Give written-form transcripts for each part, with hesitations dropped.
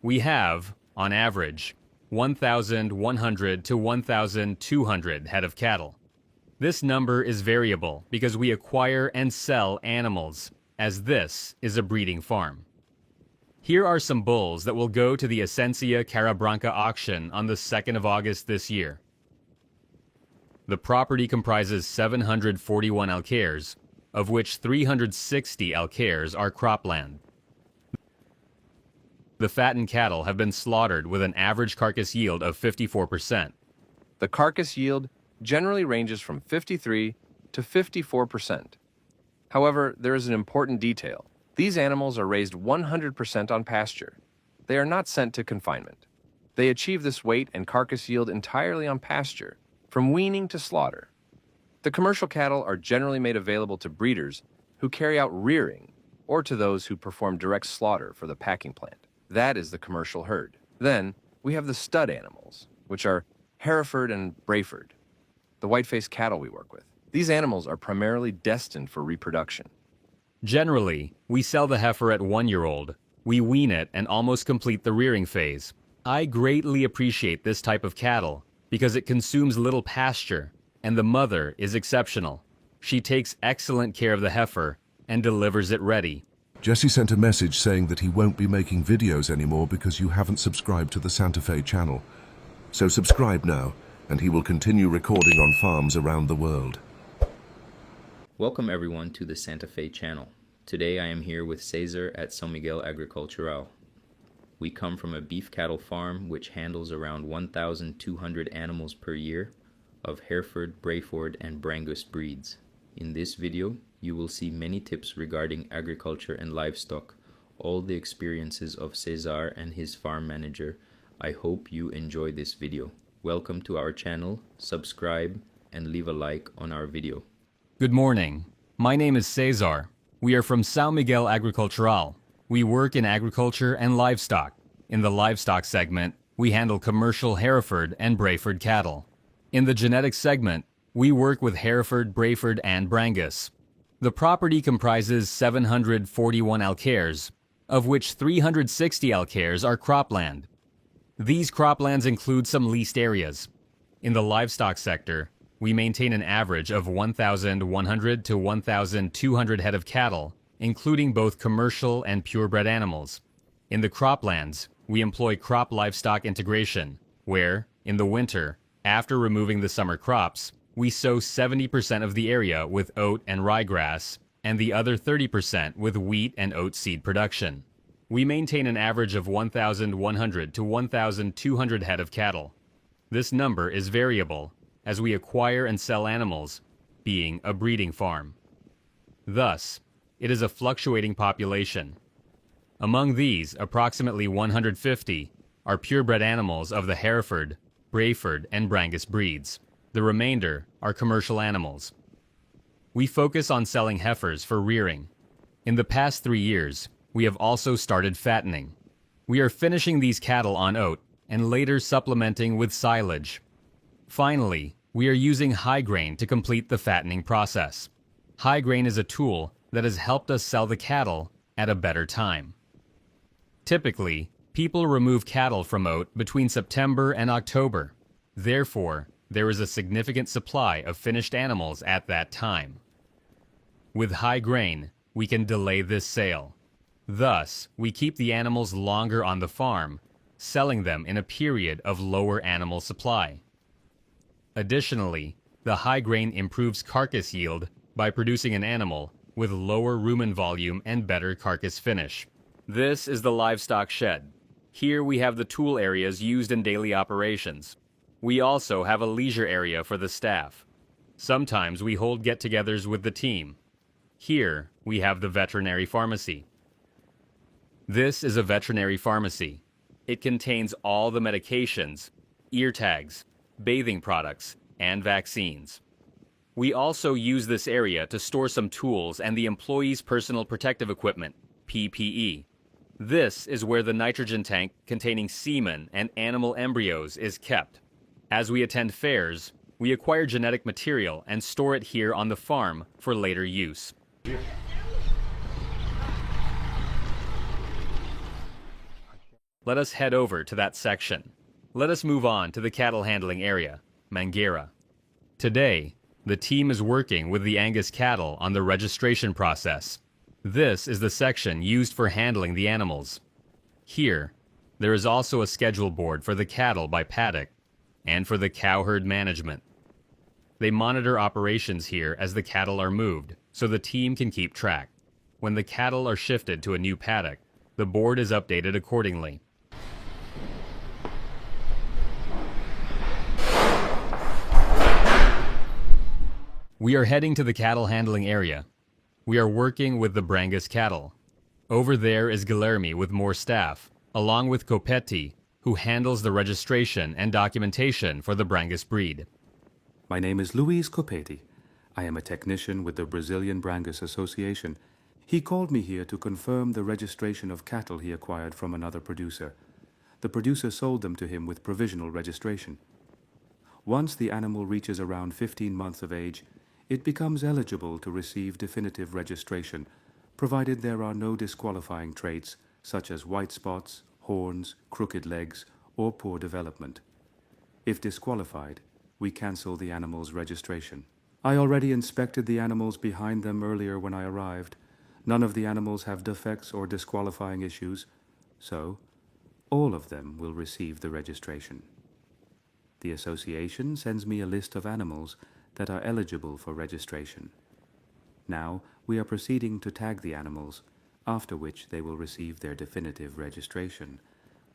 We have, on average, 1,100 to 1,200 head of cattle. This number is variable because we acquire and sell animals, as this is a breeding farm. Here are some bulls that will go to the Esencia Carabranca auction on the 2nd of August this year. The property comprises 741 alcares, of which 360 alcares are cropland. The fattened cattle have been slaughtered with an average carcass yield of 54%. The carcass yield generally ranges from 53 to 54%. However, there is an important detail. These animals are raised 100% on pasture. They are not sent to confinement. They achieve this weight and carcass yield entirely on pasture, from weaning to slaughter. The commercial cattle are generally made available to breeders who carry out rearing, or to those who perform direct slaughter for the packing plant. That is the commercial herd. Then, we have the stud animals, which are Hereford and Braford, the white-faced cattle we work with. These animals are primarily destined for reproduction. Generally, we sell the heifer at 1-year-old. We wean it and almost complete the rearing phase. I greatly appreciate this type of cattle because it consumes little pasture, and the mother is exceptional. She takes excellent care of the heifer and delivers it ready. Jesse sent a message saying that he won't be making videos anymore because you haven't subscribed to the Santa Fe channel. So subscribe now, and he will continue recording on farms around the world. Welcome everyone to the Santa Fe channel. Today I am here with Cesar at São Miguel Agricultural. We come from a beef cattle farm which handles around 1,200 animals per year of Hereford, Braford, and Brangus breeds. In this video, you will see many tips regarding agriculture and livestock, all the experiences of Cesar and his farm manager. I hope you enjoy this video. Welcome to our channel, subscribe, and leave a like on our video. Good morning. My name is Cesar. We are from São Miguel Agricultural. We work in agriculture and livestock. In the livestock segment, we handle commercial Hereford and Braford cattle. In the genetics segment, we work with Hereford, Braford, and Brangus. The property comprises 741 alcares, of which 360 alcares are cropland. These croplands include some leased areas. In the livestock sector, we maintain an average of 1,100 to 1,200 head of cattle, including both commercial and purebred animals. In the croplands, we employ crop livestock integration, where, in the winter, after removing the summer crops, we sow 70% of the area with oat and ryegrass, and the other 30% with wheat and oat seed production. We maintain an average of 1,100 to 1,200 head of cattle. This number is variable, as we acquire and sell animals, being a breeding farm. Thus, it is a fluctuating population. Among these, approximately 150 are purebred animals of the Hereford, Braford, and Brangus breeds. The remainder are commercial animals. We focus on selling heifers for rearing. In the past 3 years, we have also started fattening. We are finishing these cattle on oat and later supplementing with silage. Finally, we are using high grain to complete the fattening process. High grain is a tool that has helped us sell the cattle at a better time. Typically, people remove cattle from oat between September and October. Therefore, there is a significant supply of finished animals at that time. With high grain, we can delay this sale. Thus, we keep the animals longer on the farm, selling them in a period of lower animal supply. Additionally, the high grain improves carcass yield by producing an animal with lower rumen volume and better carcass finish. This is the livestock shed. Here we have the tool areas used in daily operations. We also have a leisure area for the staff. Sometimes we hold get-togethers with the team. Here we have the veterinary pharmacy. This is a veterinary pharmacy. It contains all the medications, ear tags, bathing products, and vaccines. We also use this area to store some tools and the employees' personal protective equipment, PPE. This is where the nitrogen tank containing semen and animal embryos is kept. As we attend fairs, we acquire genetic material and store it here on the farm for later use. Let us head over to that section. Let us move on to the cattle handling area, Mangera. Today, the team is working with the Angus cattle on the registration process. This is the section used for handling the animals. Here, there is also a schedule board for the cattle by paddock and for the cow herd management. They monitor operations here as the cattle are moved, so the team can keep track. When the cattle are shifted to a new paddock, the board is updated accordingly. We are heading to the cattle handling area. We are working with the Brangus cattle. Over there is Guilherme with more staff, along with Copetti, who handles the registration and documentation for the Brangus breed. My name is Luis Copetti. I am a technician with the Brazilian Brangus Association. He called me here to confirm the registration of cattle he acquired from another producer. The producer sold them to him with provisional registration. Once the animal reaches around 15 months of age, it becomes eligible to receive definitive registration, provided there are no disqualifying traits such as white spots, horns, crooked legs, or poor development. If disqualified, we cancel the animal's registration. I already inspected the animals behind them earlier when I arrived. None of the animals have defects or disqualifying issues, so all of them will receive the registration. The association sends me a list of animals that are eligible for registration. Now we are proceeding to tag the animals, after which they will receive their definitive registration.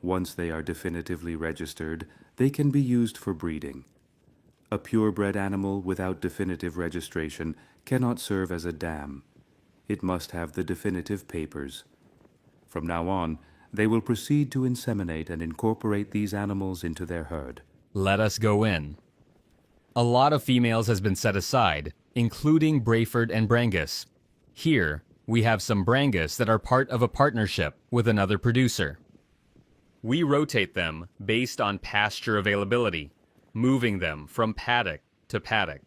Once they are definitively registered, they can be used for breeding. A purebred animal without definitive registration cannot serve as a dam. It must have the definitive papers. From now on, they will proceed to inseminate and incorporate these animals into their herd. Let us go in. A lot of females has been set aside, including Braford and Brangus. Here, we have some Brangus that are part of a partnership with another producer. We rotate them based on pasture availability, moving them from paddock to paddock.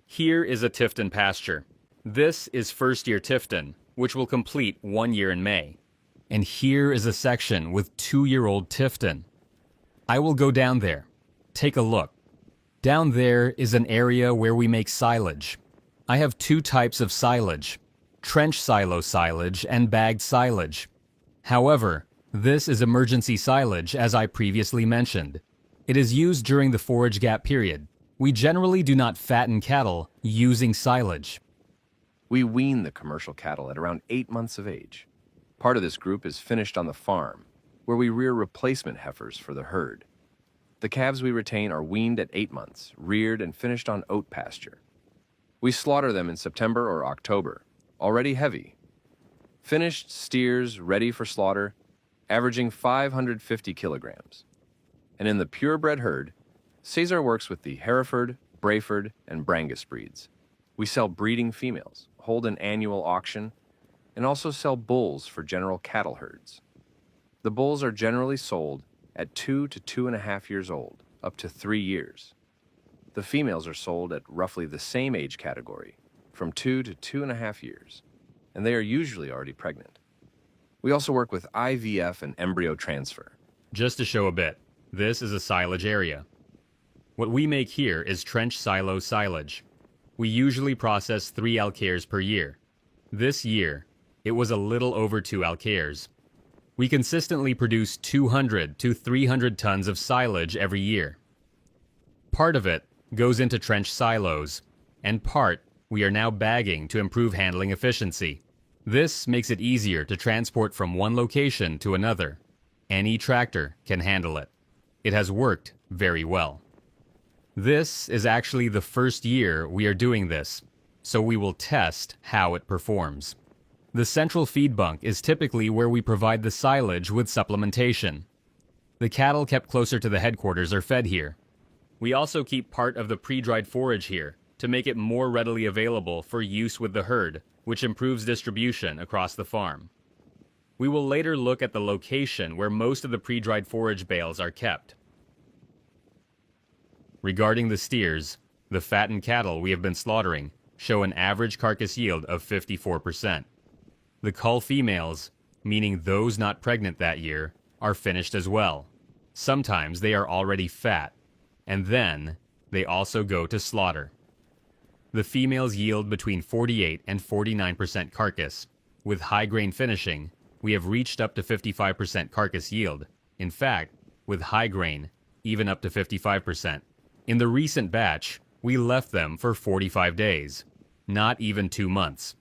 Here is a Tifton pasture. This is first-year Tifton, which will complete 1 year in May. And here is a section with 2-year-old Tifton. I will go down there. Take a look. Down there is an area where we make silage. I have 2 types of silage, trench silo silage and bagged silage. However, this is emergency silage, as I previously mentioned. It is used during the forage gap period. We generally do not fatten cattle using silage. We wean the commercial cattle at around 8 months of age. Part of this group is finished on the farm, where we rear replacement heifers for the herd. The calves we retain are weaned at 8 months, reared and finished on oat pasture. We slaughter them in September or October, already heavy. Finished steers ready for slaughter, averaging 550 kilograms. And in the purebred herd, Cesar works with the Hereford, Braford, and Brangus breeds. We sell breeding females, hold an annual auction, and also sell bulls for general cattle herds. The bulls are generally sold at 2 to 2.5 years old, up to 3 years. The females are sold at roughly the same age category, from 2 to 2.5 years, and they are usually already pregnant. We also work with IVF and embryo transfer. Just to show a bit, this is a silage area. What we make here is trench silo silage. We usually process 3 alcares per year. This year, it was a little over 2 alcares. We consistently produce 200 to 300 tons of silage every year. Part of it goes into trench silos, and part we are now bagging to improve handling efficiency. This makes it easier to transport from one location to another. Any tractor can handle it. It has worked very well. This is actually the first year we are doing this, so we will test how it performs. The central feed bunk is typically where we provide the silage with supplementation. The cattle kept closer to the headquarters are fed here. We also keep part of the pre-dried forage here to make it more readily available for use with the herd, which improves distribution across the farm. We will later look at the location where most of the pre-dried forage bales are kept. Regarding the steers, the fattened cattle we have been slaughtering show an average carcass yield of 54%. The cull females, meaning those not pregnant that year, are finished as well. Sometimes they are already fat, and then they also go to slaughter. The females yield between 48 and 49% carcass. With high grain finishing, we have reached up to 55% carcass yield. In fact, with high grain, even up to 55%. In the recent batch, we left them for 45 days, not even 2 months.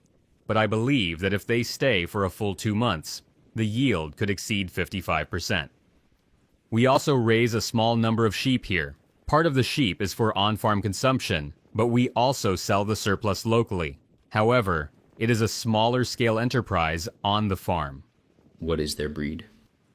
But I believe that if they stay for a full 2 months, the yield could exceed 55%. We also raise a small number of sheep here. Part of the sheep is for on-farm consumption, but we also sell the surplus locally. However, it is a smaller scale enterprise on the farm. What is their breed?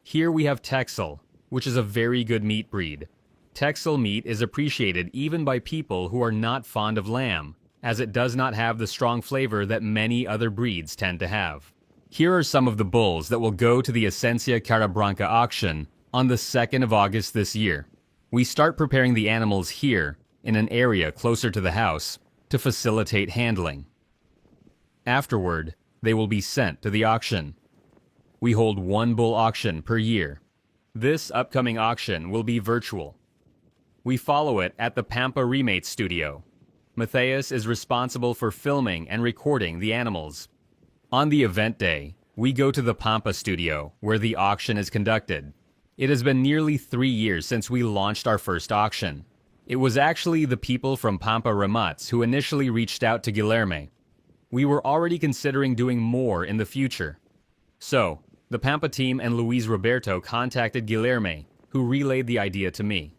Here we have Texel, which is a very good meat breed. Texel meat is appreciated even by people who are not fond of lamb, as it does not have the strong flavor that many other breeds tend to have. Here are some of the bulls that will go to the Essencia Carabranca auction on the 2nd of August this year. We start preparing the animals here, in an area closer to the house, to facilitate handling. Afterward, they will be sent to the auction. We hold 1 bull auction per year. This upcoming auction will be virtual. We follow it at the Pampa Remate Studio. Matthias is responsible for filming and recording the animals. On the event day, we go to the Pampa Studio, where the auction is conducted. It has been nearly 3 years since we launched our first auction. It was actually the people from Pampa Remats who initially reached out to Guilherme. We were already considering doing more in the future. So, the Pampa team and Luis Roberto contacted Guilherme, who relayed the idea to me.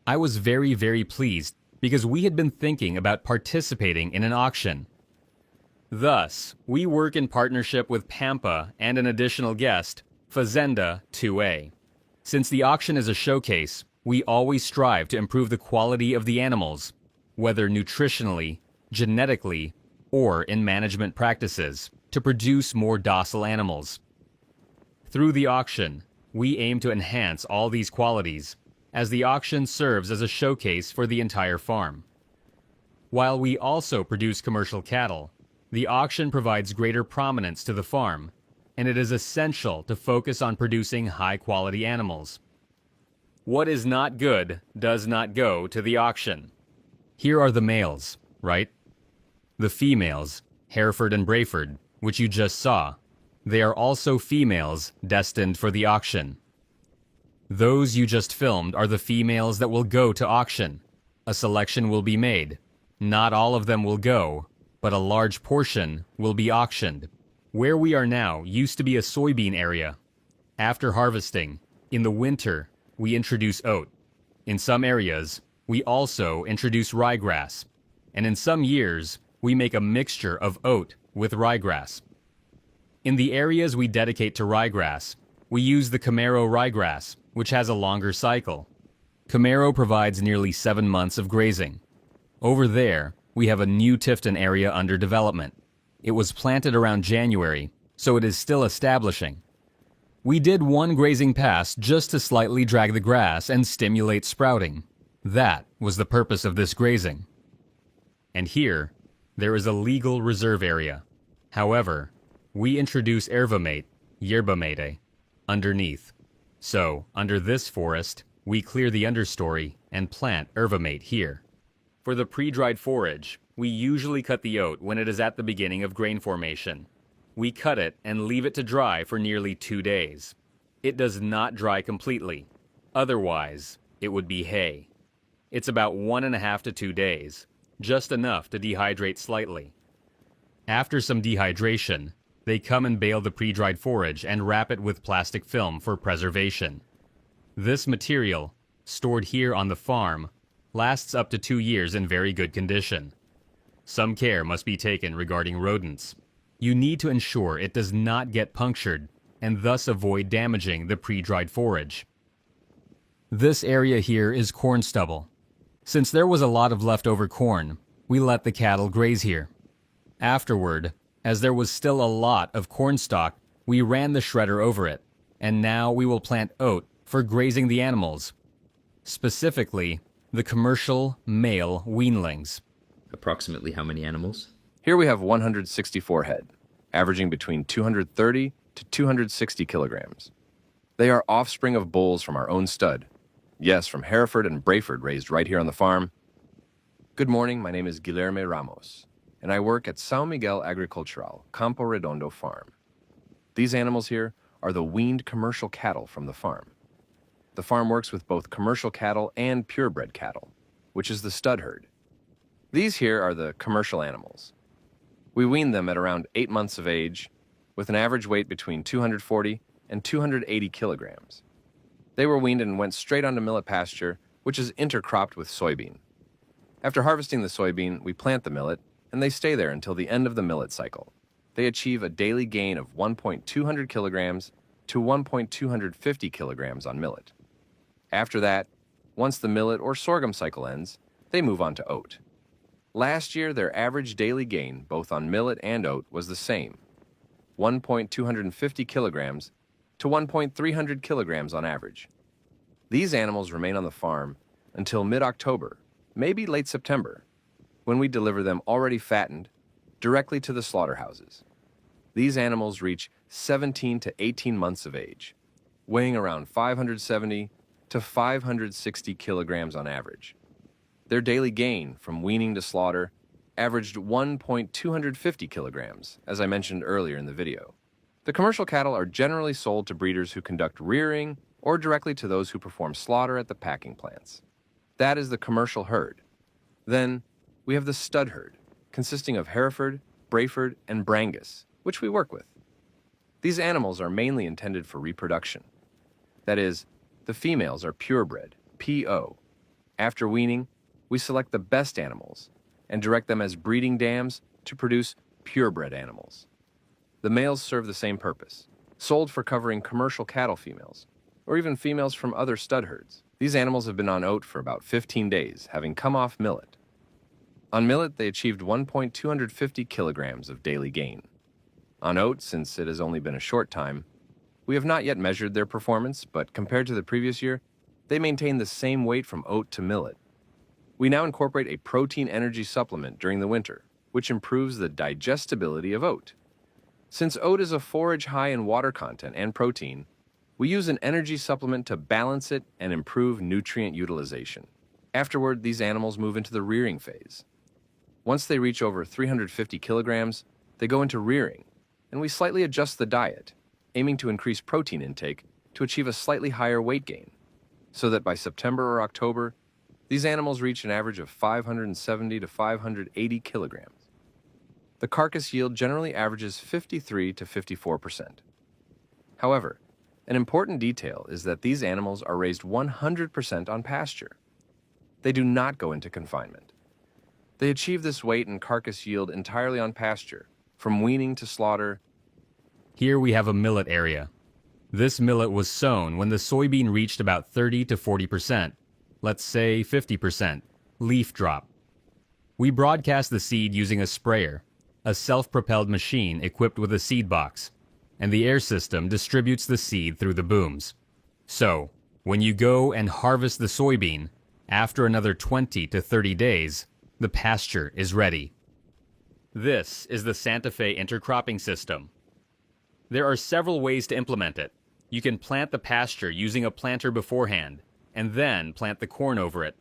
I was very, very pleased because we had been thinking about participating in an auction. Thus, we work in partnership with Pampa and an additional guest, Fazenda 2A. Since the auction is a showcase, we always strive to improve the quality of the animals, whether nutritionally, genetically, or in management practices, to produce more docile animals. Through the auction, we aim to enhance all these qualities, as the auction serves as a showcase for the entire farm. While we also produce commercial cattle, the auction provides greater prominence to the farm, and it is essential to focus on producing high-quality animals. What is not good does not go to the auction. Here are the males, right? The females, Hereford and Braford, which you just saw, they are also females destined for the auction. Those you just filmed are the females that will go to auction. A selection will be made. Not all of them will go, but a large portion will be auctioned. Where we are now used to be a soybean area. After harvesting, in the winter, we introduce oat. In some areas, we also introduce ryegrass. And in some years, we make a mixture of oat with ryegrass. In the areas we dedicate to ryegrass, we use the Camaro ryegrass, which has a longer cycle. Camaro provides nearly 7 months of grazing. Over there, we have a new Tifton area under development. It was planted around January, so it is still establishing. We did one grazing pass just to slightly drag the grass and stimulate sprouting. That was the purpose of this grazing. And here, there is a legal reserve area. However, we introduce ervamate, yerba mate, underneath. So, under this forest, we clear the understory and plant ervamate here. For the pre-dried forage, we usually cut the oat when it is at the beginning of grain formation. We cut it and leave it to dry for nearly 2 days. It does not dry completely. Otherwise, it would be hay. It's about 1.5 to 2 days, just enough to dehydrate slightly. After some dehydration, they come and bale the pre-dried forage and wrap it with plastic film for preservation. This material, stored here on the farm, lasts up to 2 years in very good condition. Some care must be taken regarding rodents. You need to ensure it does not get punctured and thus avoid damaging the pre-dried forage. This area here is corn stubble. Since there was a lot of leftover corn, we let the cattle graze here. Afterward, as there was still a lot of corn stalk, we ran the shredder over it, and now we will plant oat for grazing the animals, specifically the commercial male weanlings. Approximately how many animals? Here we have 164 head, averaging between 230 to 260 kilograms. They are offspring of bulls from our own stud. Yes, from Hereford and Braford, raised right here on the farm. Good morning, my name is Guilherme Ramos, and I work at São Miguel Agricultural, Campo Redondo farm. These animals here are the weaned commercial cattle from the farm. The farm works with both commercial cattle and purebred cattle, which is the stud herd. These here are the commercial animals. We wean them at around 8 months of age, with an average weight between 240 and 280 kilograms. They were weaned and went straight onto millet pasture, which is intercropped with soybean. After harvesting the soybean, we plant the millet, and they stay there until the end of the millet cycle. They achieve a daily gain of 1.200 kilograms to 1.250 kilograms on millet. After that, once the millet or sorghum cycle ends, they move on to oat. Last year, their average daily gain, both on millet and oat, was the same, 1.250 kilograms to 1.300 kilograms on average. These animals remain on the farm until mid-October, maybe late September, when we deliver them already fattened directly to the slaughterhouses. These animals reach 17 to 18 months of age, weighing around 570 to 560 kilograms on average. Their daily gain from weaning to slaughter averaged 1.250 kilograms, as I mentioned earlier in the video. The commercial cattle are generally sold to breeders who conduct rearing or directly to those who perform slaughter at the packing plants. That is the commercial herd. Then we have the stud herd, consisting of Hereford, Braford, and Brangus, which we work with. These animals are mainly intended for reproduction. That is, the females are purebred, PO. After weaning, we select the best animals and direct them as breeding dams to produce purebred animals. The males serve the same purpose, sold for covering commercial cattle females, or even females from other stud herds. These animals have been on oat for about 15 days, having come off millet. On millet, they achieved 1.250 kilograms of daily gain. On oat, since it has only been a short time, we have not yet measured their performance, but compared to the previous year, they maintain the same weight from oat to millet. We now incorporate a protein energy supplement during the winter, which improves the digestibility of oat. Since oat is a forage high in water content and protein, we use an energy supplement to balance it and improve nutrient utilization. Afterward, these animals move into the rearing phase. Once they reach over 350 kilograms, they go into rearing, and we slightly adjust the diet, aiming to increase protein intake to achieve a slightly higher weight gain, so that by September or October, these animals reach an average of 570 to 580 kilograms. The carcass yield generally averages 53 to 54%. However, an important detail is that these animals are raised 100% on pasture. They do not go into confinement. They achieve this weight and carcass yield entirely on pasture, from weaning to slaughter. Here we have a millet area. This millet was sown when the soybean reached about 30 to 40%, let's say 50%, leaf drop. We broadcast the seed using a sprayer, a self-propelled machine equipped with a seed box, and the air system distributes the seed through the booms. So, when you go and harvest the soybean, after another 20 to 30 days, the pasture is ready. This is the Santa Fe intercropping system. There are several ways to implement it. You can plant the pasture using a planter beforehand, and then plant the corn over it.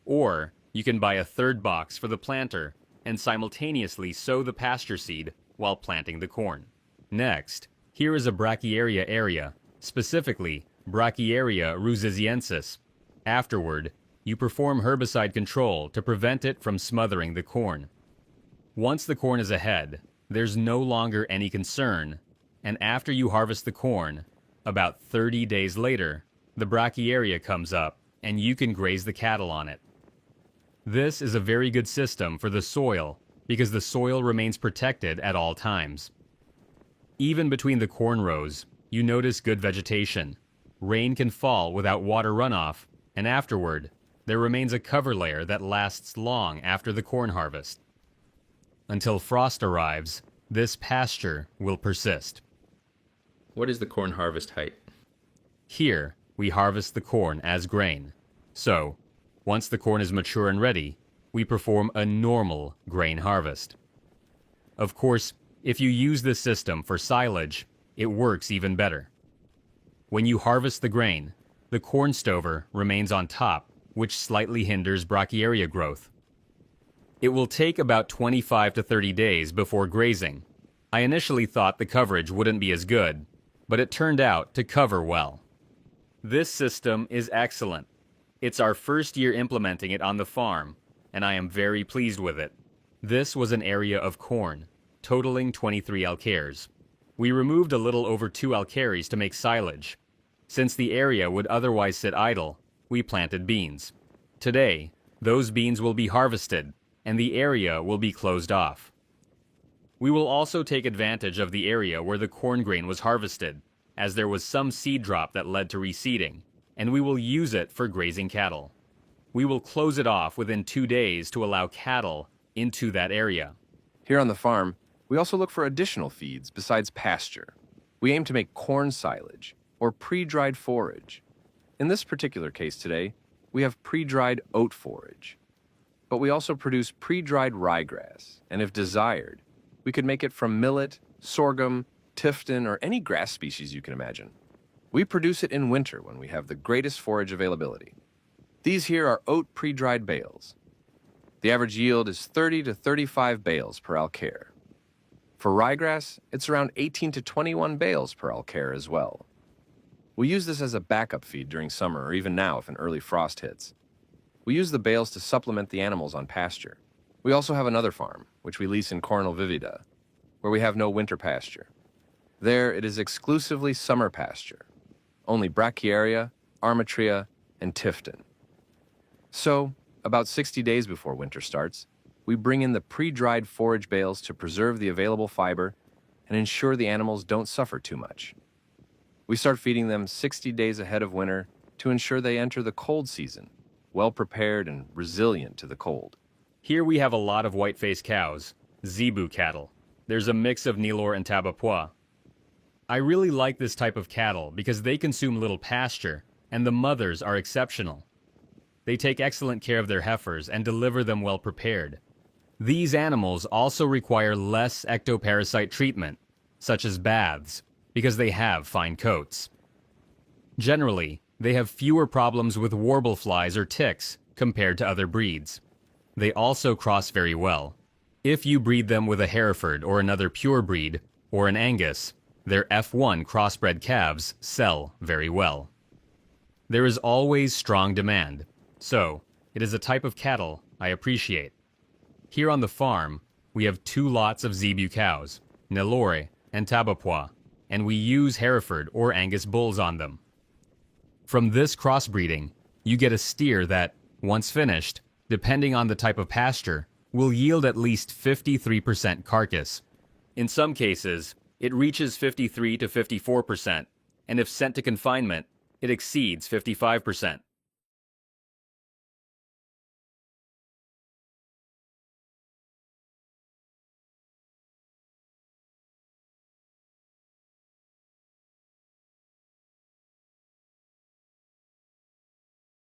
Or, you can buy a third box for the planter and simultaneously sow the pasture seed while planting the corn. Next, here is a brachiaria area, specifically Brachiaria ruziziensis. Afterward, you perform herbicide control to prevent it from smothering the corn. Once the corn is ahead, there's no longer any concern, and after you harvest the corn, about 30 days later, the brachiaria comes up and you can graze the cattle on it. This is a very good system for the soil because the soil remains protected at all times. Even between the corn rows, you notice good vegetation. Rain can fall without water runoff, and afterward, there remains a cover layer that lasts long after the corn harvest. Until frost arrives, this pasture will persist. What is the corn harvest height? Here, we harvest the corn as grain. So, once the corn is mature and ready, we perform a normal grain harvest. Of course, if you use this system for silage, it works even better. When you harvest the grain, the corn stover remains on top, which slightly hinders brachiaria growth. It will take about 25 to 30 days before grazing. I initially thought the coverage wouldn't be as good, but it turned out to cover well. This system is excellent. It's our first year implementing it on the farm, and I am very pleased with it. This was an area of corn, totaling 23 alcares. We removed a little over 2 alcares to make silage. Since the area would otherwise sit idle, we planted beans. Today, those beans will be harvested, and the area will be closed off. We will also take advantage of the area where the corn grain was harvested, as there was some seed drop that led to reseeding, and we will use it for grazing cattle. We will close it off within 2 days to allow cattle into that area. Here on the farm, we also look for additional feeds besides pasture. We aim to make corn silage, or pre-dried forage. In this particular case today, we have pre-dried oat forage. But we also produce pre-dried ryegrass, and if desired, we could make it from millet, sorghum, tifton, or any grass species you can imagine. We produce it in winter when we have the greatest forage availability. These here are oat pre-dried bales. The average yield is 30 to 35 bales per alcare. For ryegrass, it's around 18 to 21 bales per alcare as well. We use this as a backup feed during summer or even now if an early frost hits. We use the bales to supplement the animals on pasture. We also have another farm, which we lease in Coronel Vivida, where we have no winter pasture. There, it is exclusively summer pasture, only brachiaria, armatria, and tifton. So, about 60 days before winter starts, we bring in the pre-dried forage bales to preserve the available fiber and ensure the animals don't suffer too much. We start feeding them 60 days ahead of winter to ensure they enter the cold season, well prepared and resilient to the cold. Here we have a lot of white-faced cows, zebu cattle. There's a mix of Nilor and Tabapois. I really like this type of cattle because they consume little pasture, and the mothers are exceptional. They take excellent care of their heifers and deliver them well prepared. These animals also require less ectoparasite treatment, such as baths, because they have fine coats. Generally, they have fewer problems with warble flies or ticks compared to other breeds. They also cross very well. If you breed them with a Hereford or another pure breed, or an Angus, their F1 crossbred calves sell very well. There is always strong demand, so it is a type of cattle I appreciate. Here on the farm, we have 2 lots of zebu cows, Nelore and Tabapois, and we use Hereford or Angus bulls on them. From this crossbreeding, you get a steer that, once finished, depending on the type of pasture, will yield at least 53% carcass. In some cases, it reaches 53 to 54%, and if sent to confinement, it exceeds 55%.